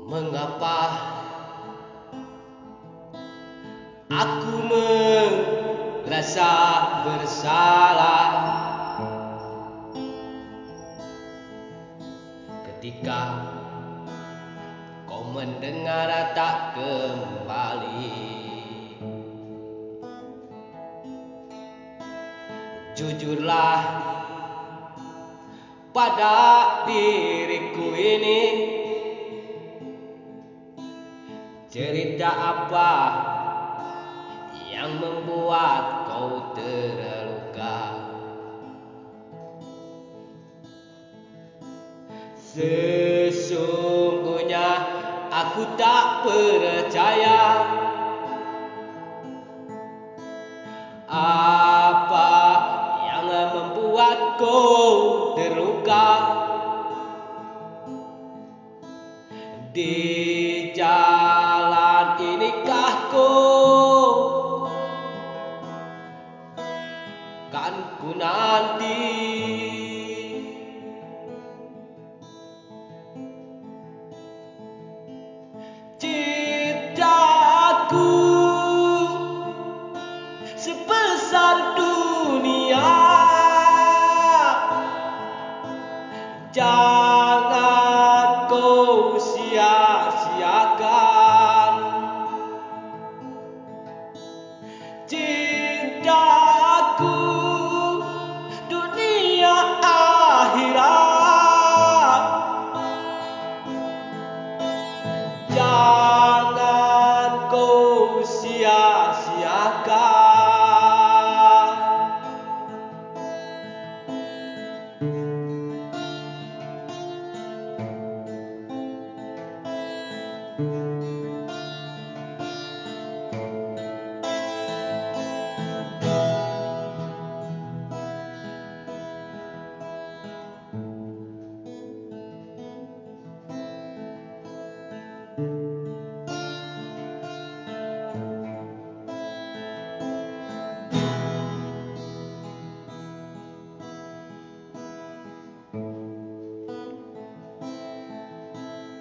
Mengapa aku merasa bersalah ketika kau mendengar tak kembali? Jujurlah pada diriku ini, cerita apa yang membuat kau terluka? Sesungguhnya aku tak percaya apa yang membuat kau terluka. Di jalan inikah kau kan ku nanti? Cintaku sebesar dunia, jangan kau sia-siakan. Cintaku dunia akhirat, jangan kau sia-siakan.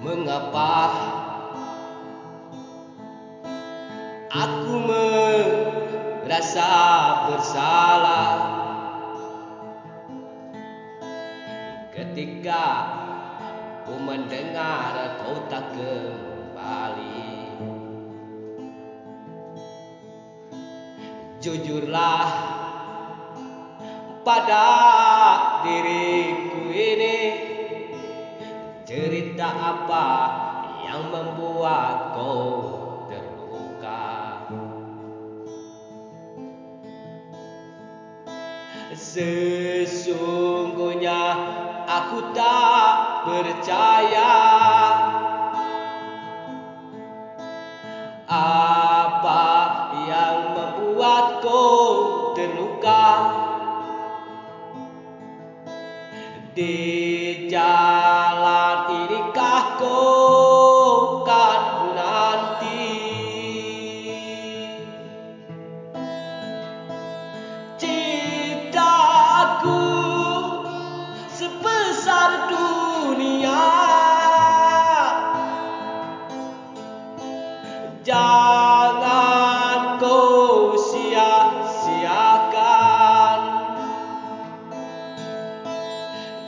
Mengapa aku merasa bersalah ketika ku mendengar kau tak kembali? Jujurlah pada diriku ini, cerita apa yang membuat kau terluka? Sesungguhnya aku tak percaya apa yang membuat kau terluka. Di jalan inikah kau kan nanti? Cintaku sebesar dunia, jangan kau sia-siakan.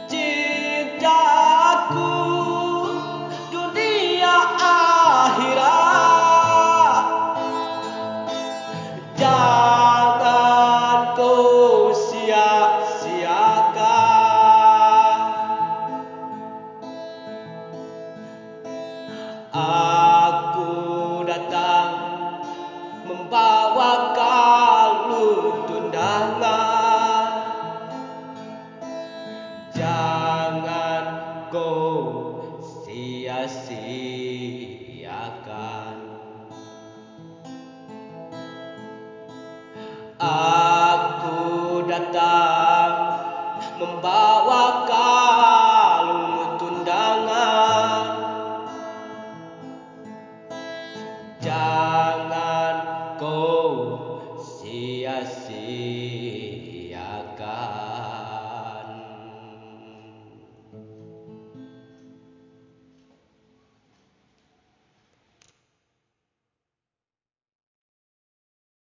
Cintaku dunia akhirat, jangan kau sia-siakan.